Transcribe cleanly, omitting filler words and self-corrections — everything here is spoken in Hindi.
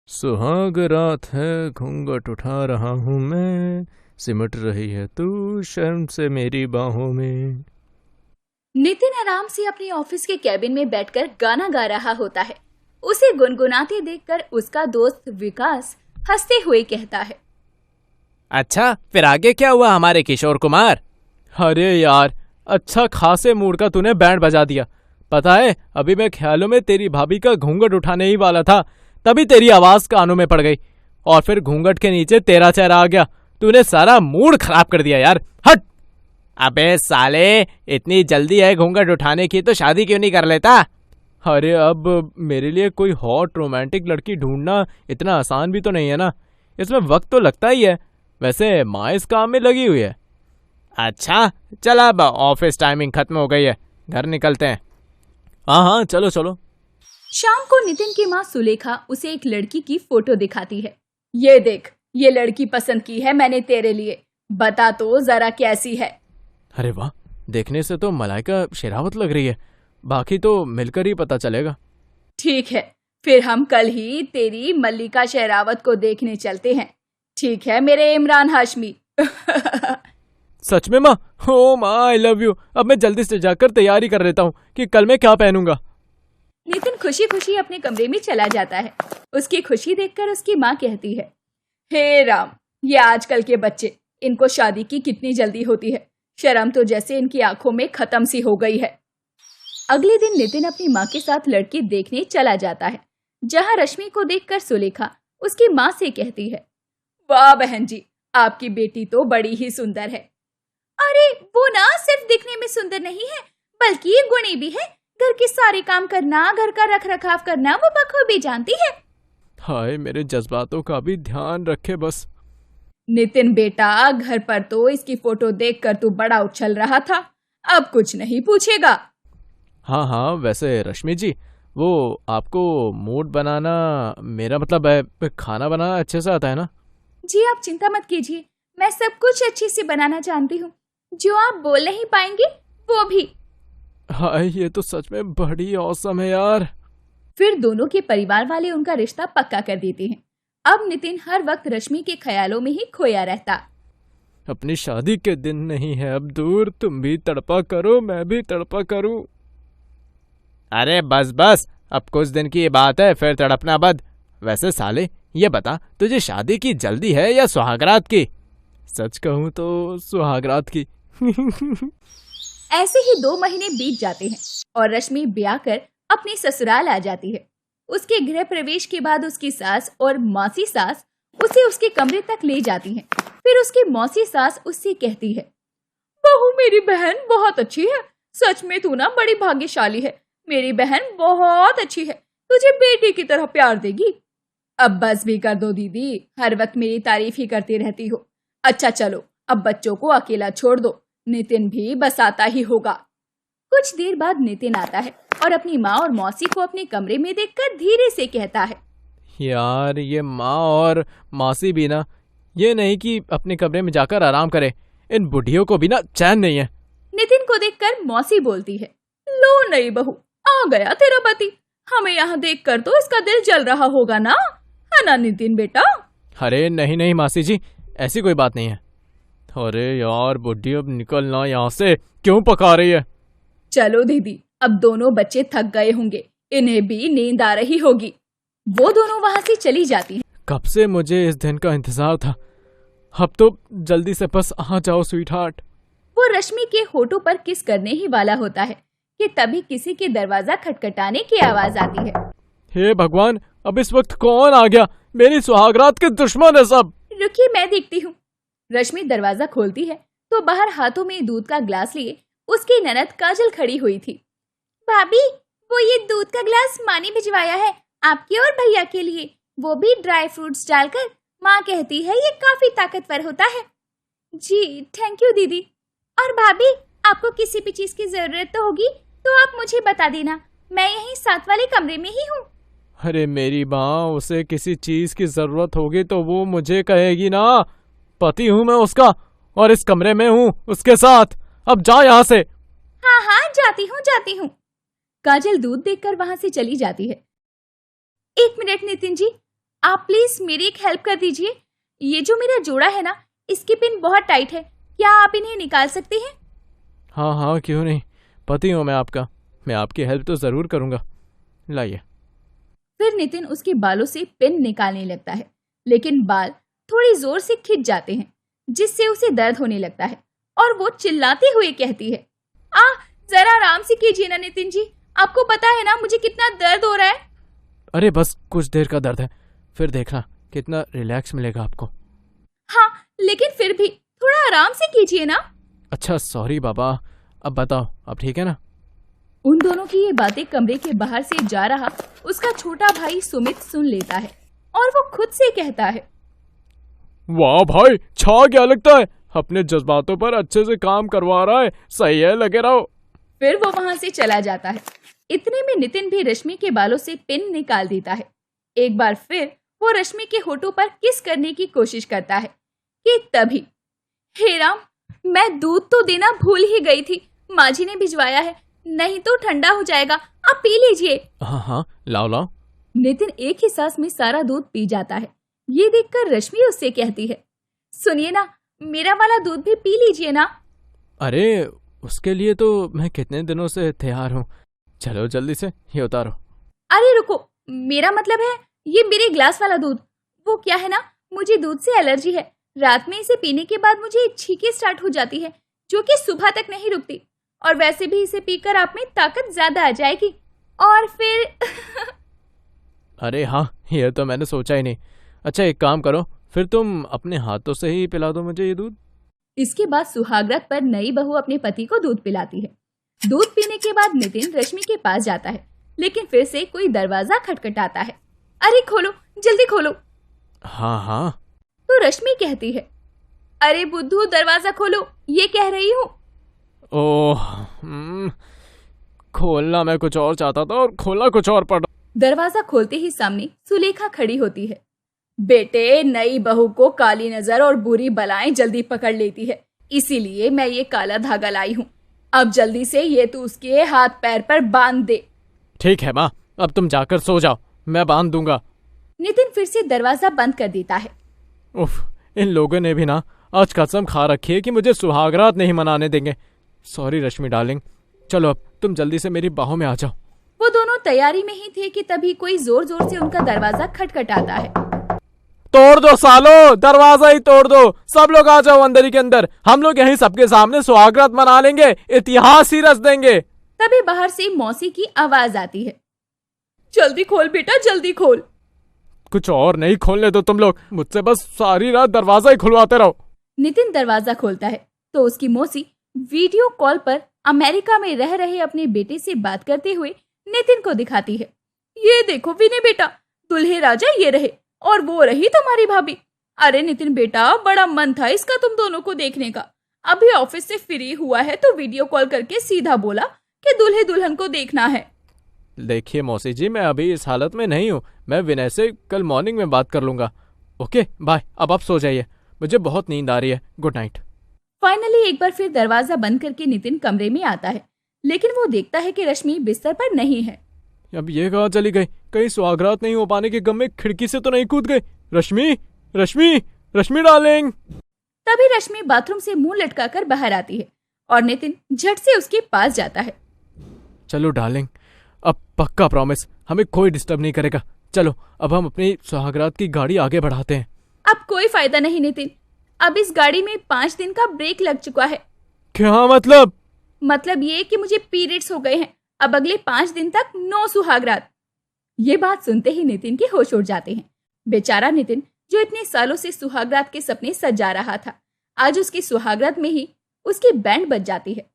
सुहाग रात है घूंघट उठा रहा हूँ मैं, सिमट रही है तू शर्म से मेरी बाहों में। नितिन आराम से अपने ऑफिस के कैबिन में बैठकर गाना गा रहा होता है। उसे गुनगुनाते देखकर उसका दोस्त विकास हंसते हुए कहता है, अच्छा फिर आगे क्या हुआ हमारे किशोर कुमार? अरे यार, अच्छा खासे मूड का तूने बैंड बजा दिया। पता है, अभी मैं ख्यालों में तेरी भाभी का घूंघट उठाने ही वाला था, तभी तेरी आवाज कानों में पड़ गई और फिर घूंघट के नीचे तेरा चेहरा आ गया। तूने सारा मूड खराब कर दिया यार, हट। अबे साले, इतनी जल्दी है घूंघट उठाने की तो शादी क्यों नहीं कर लेता? अरे अब मेरे लिए कोई हॉट रोमांटिक लड़की ढूंढना इतना आसान भी तो नहीं है ना, इसमें वक्त तो लगता ही है। वैसे माँ इस काम में लगी हुई है। अच्छा चल, अब ऑफिस टाइमिंग खत्म हो गई है, घर निकलते हैं। हाँ हाँ चलो चलो। शाम को नितिन की माँ सुलेखा उसे एक लड़की की फोटो दिखाती है। ये देख, ये लड़की पसंद की है मैंने तेरे लिए, बता तो जरा कैसी है। अरे वाह, देखने से तो मलाइका शेरावत लग रही है, बाकी तो मिलकर ही पता चलेगा। ठीक है, फिर हम कल ही तेरी मल्लिका शेरावत को देखने चलते हैं। ठीक है मेरे इमरान हाशमी। सच में माँ? ओ माँ, आई लव यू। अब मैं जल्दी से जाकर तैयारी कर लेता हूँ कि कल मैं क्या पहनूंगा। नितिन खुशी खुशी अपने कमरे में चला जाता है। उसकी खुशी देखकर उसकी माँ कहती है, हे राम, ये आजकल के बच्चे, इनको शादी की कितनी जल्दी होती है। शर्म तो जैसे इनकी आंखों में खत्म सी हो गई है। अगले दिन नितिन अपनी माँ के साथ लड़की देखने चला जाता है, जहाँ रश्मि को देखकर सुलेखा उसकी माँ से कहती है, वाह बहन जी, आपकी बेटी तो बड़ी ही सुंदर है। अरे वो ना सिर्फ दिखने में सुंदर नहीं है, बल्कि ये गुणी भी है। घर के सारे काम करना, घर का रख रखाव करना वो बखूबी जानती है। हाय, मेरे जज्बातों का भी ध्यान रखे बस। नितिन बेटा, घर पर तो इसकी फोटो देखकर तू बड़ा उछल रहा था, अब कुछ नहीं पूछेगा। हाँ हाँ, वैसे रश्मि जी, वो आपको मूड बनाना, मेरा मतलब है खाना बनाना अच्छे से आता है ना? जी आप चिंता मत कीजिए, मैं सब कुछ अच्छे से बनाना जानती हूँ, जो आप बोल नहीं पाएंगे वो भी। हाय, ये तो सच में बड़ी औसम है यार। फिर दोनों के परिवार वाले उनका रिश्ता पक्का कर देते हैं। अब नितिन हर वक्त रश्मि के ख्यालों में ही खोया रहता। अपनी शादी के दिन नहीं है अब दूर, तुम भी तड़पा करो मैं भी तड़पा करूं। अरे बस बस, अब कुछ दिन की बात है, फिर तड़पना बंद। वैसे साले, ये बता, तुझे शादी की जल्दी है या सुहागरात की? सच कहूं तो सुहागरात की। ऐसे ही 2 महीने बीत जाते हैं और रश्मि ब्याह कर अपने ससुराल आ जाती है। उसके गृह प्रवेश के बाद उसकी सास और मौसी सास उसे उसके कमरे तक ले जाती हैं। फिर उसकी मौसी सास उससे कहती है, बहू मेरी बहन बहुत अच्छी है, सच में तू ना बड़ी भाग्यशाली है। मेरी बहन बहुत अच्छी है, तुझे बेटी की तरह प्यार देगी। अब बस भी कर दो दीदी, हर वक्त मेरी तारीफ ही करती रहती हो। अच्छा चलो, अब बच्चों को अकेला छोड़ दो, नितिन भी बस आता ही होगा। कुछ देर बाद नितिन आता है और अपनी माँ और मौसी को अपने कमरे में देखकर धीरे से कहता है, यार ये माँ और मौसी भी ना, ये नहीं कि अपने कमरे में जाकर आराम करे, इन बुढ़ियों को भी ना चैन नहीं है। नितिन को देखकर मौसी बोलती है, लो नई बहू, आ गया तेरा पति। हमें यहाँ देखकर तो इसका दिल जल रहा होगा ना, है ना नितिन बेटा? अरे नहीं नहीं मासी जी, ऐसी कोई बात नहीं है। अरे यार बुढ़ी, अब निकलना यहाँ से, क्यों पका रही है? चलो दीदी, अब दोनों बच्चे थक गए होंगे, इन्हें भी नींद आ रही होगी। वो दोनों वहाँ से चली जाती हैं। कब से मुझे इस दिन का इंतजार था, अब तो जल्दी से बस आ जाओ स्वीट हार्ट। वो रश्मि के होठों पर किस करने ही वाला होता है कि तभी किसी के दरवाजा खटखटाने की आवाज आती है। हे भगवान, अब इस वक्त कौन आ गया? मेरी सुहागरात के दुश्मन है सब। रुकिए, मैं देखती हूँ। रश्मि दरवाजा खोलती है तो बाहर हाथों में दूध का ग्लास लिए उसकी ननद काजल खड़ी हुई थी। भाभी, वो ये दूध का ग्लास माँ ने भिजवाया है आपके और भैया के लिए, वो भी ड्राई फ्रूट्स डालकर। माँ कहती है ये काफी ताकतवर होता है। जी थैंक यू दीदी। और भाभी, आपको किसी भी चीज की जरूरत तो होगी तो आप मुझे बता देना, मैं यहीं साथ वाले कमरे में ही हूँ। अरे मेरी माँ, उसे किसी चीज की जरूरत होगी तो वो मुझे कहेगी ना, पति हूँ मैं उसका और इस कमरे में हूँ उसके साथ। अब जा यहाँ से। हाँ हाँ जाती हूँ। काजल दूध देखकर वहाँ से चली जाती है। 1 मिनट नितिन जी, आप प्लीज मेरी एक हेल्प कर दीजिए। ये जो मेरा जोड़ा है ना, इसकी पिन बहुत टाइट है, क्या आप इन्हें निकाल सकते हैं? हाँ हाँ, क्यों नहीं, पति हूँ मैं आपका, मैं आपकी हेल्प तो ज़रूर करूँगा। लाइए। फिर नितिन उसके बालों से पिन निकालने लगता है, लेकिन बाल थोड़ी जोर से खिंच जाते हैं, जिससे उसे दर्द होने लगता है और वो चिल्लाते हुए कहती है, जरा आराम से कीजिए ना नितिन जी, आपको पता है ना मुझे कितना दर्द हो रहा है। अरे बस कुछ देर का दर्द है, फिर देखना कितना रिलैक्स मिलेगा आपको। हाँ, लेकिन फिर भी थोड़ा आराम से कीजिए ना। अच्छा सॉरी बाबा, अब बताओ, अब ठीक है ना? उन दोनों की ये बातें कमरे के बाहर से जा रहा उसका छोटा भाई सुमित सुन लेता है और वो खुद से कहता है, वाह भाई, छा क्या लगता है, अपने जज्बातों पर अच्छे से काम करवा रहा है, सही है, लगे रहो। फिर वो वहां से चला जाता है। इतने में नितिन भी रश्मि के बालों से पिन निकाल देता है। एक बार फिर वो रश्मि के होठों पर किस करने की कोशिश करता है कि तभी, हे राम, मैं दूध तो देना भूल ही गई थी, माँ जी ने भिजवाया है, नहीं तो ठंडा हो जाएगा, आप पी लीजिए। हाँ हाँ, लाओ लाओ। नितिन एक ही सांस में सारा दूध पी जाता है। ये देखकर रश्मि उससे कहती है, सुनिए ना, मेरा वाला दूध भी पी लीजिए ना। अरे उसके लिए तो मैं कितने दिनों से तैयार हूँ, चलो जल्दी से ये उतारो। अरे रुको, मेरा मतलब है ये मेरे ग्लास वाला दूध। वो क्या है ना, मुझे दूध से एलर्जी है, रात में इसे पीने के बाद मुझे छींकें स्टार्ट हो जाती है, जो कि सुबह तक नहीं रुकती, और वैसे भी इसे पीकर आप में ताकत ज्यादा आ जाएगी, और फिर अरे हाँ, ये तो मैंने सोचा ही नहीं। अच्छा एक काम करो, फिर तुम अपने हाथों से ही पिला दो मुझे ये दूध। इसके बाद सुहागरात पर नई बहू अपने पति को दूध पिलाती है। दूध पीने के बाद नितिन रश्मि के पास जाता है, लेकिन फिर से कोई दरवाजा खटखटाता है। अरे खोलो, जल्दी खोलो। हाँ हाँ। तो रश्मि कहती है, अरे बुद्धू, दरवाजा खोलो, ये कह रही हूँ। ओह, खोलना मैं कुछ और चाहता था और खोलना कुछ और पड़ा। दरवाजा खोलते ही सामने सुलेखा खड़ी होती है। बेटे, नई बहू को काली नजर और बुरी बलाएं जल्दी पकड़ लेती है, इसीलिए मैं ये काला धागा लाई हूँ। अब जल्दी से ये तू उसके हाथ पैर पर बांध दे। ठीक है माँ, अब तुम जाकर सो जाओ, मैं बांध दूंगा। नितिन फिर से दरवाजा बंद कर देता है। उफ, इन लोगों ने भी ना आज कसम खा रखी है कि मुझे सुहागरात नहीं मनाने देंगे। सॉरी रश्मि डार्लिंग, चलो अब तुम जल्दी से मेरी बाहों में आ जाओ। वो दोनों तैयारी में ही थे कि तभी कोई जोर जोर से उनका दरवाजा खटखटाता है। तोड़ दो सालो, दरवाजा ही तोड़ दो, सब लोग आ जाओ अंदर ही के अंदर, हम लोग यहीं सबके सामने सुहागरात मना लेंगे, इतिहास ही रच देंगे। तभी बाहर से मौसी की आवाज आती है, जल्दी खोल बेटा, जल्दी खोल। कुछ और नहीं खोलने दो तुम लोग, मुझसे बस सारी रात दरवाजा ही खुलवाते रहो। नितिन दरवाजा खोलता है तो उसकी मौसी वीडियो कॉल पर अमेरिका में रह रहे अपने बेटे से बात करते हुए नितिन को दिखाती है। ये देखो विनय बेटा, दुल्हे राजा ये रहे और वो रही तुम्हारी भाभी। अरे नितिन बेटा, बड़ा मन था इसका तुम दोनों को देखने का, अभी ऑफिस से फ्री हुआ है तो वीडियो कॉल करके सीधा बोला कि दूल्हे दुल्हन को देखना है। देखिए मौसी जी, मैं अभी इस हालत में नहीं हूँ, मैं विनय से कल मॉर्निंग में बात कर लूंगा। ओके बाय, अब आप सो जाइए, मुझे बहुत नींद आ रही है, गुड नाइट। फाइनली एक बार फिर दरवाजा बंद करके नितिन कमरे में आता है, लेकिन वो देखता है कि रश्मि बिस्तर पर नहीं है। अब ये कहाँ चली गई, कहीं सुहागरात नहीं हो पाने के गम में खिड़की से तो नहीं कूद गई? रश्मि, रश्मि, रश्मि डार्लिंग। तभी रश्मि बाथरूम से मुंह लटकाकर बाहर आती है और नितिन झट से उसके पास जाता है। चलो डार्लिंग, अब पक्का प्रॉमिस, हमें कोई डिस्टर्ब नहीं करेगा। चलो अब हम अपनी सुहागरात की गाड़ी आगे बढ़ाते हैं। अब कोई फायदा नहीं नितिन, अब इस गाड़ी में 5 दिन का ब्रेक लग चुका है। क्या मतलब? मतलब ये कि मुझे पीरियड्स हो गए हैं, अब अगले 5 दिन तक नो सुहागरात। ये बात सुनते ही नितिन के होश उड़ जाते हैं। बेचारा नितिन, जो इतने सालों से सुहागरात के सपने सजा रहा था, आज उसकी सुहागरात में ही उसकी बैंड बज जाती है।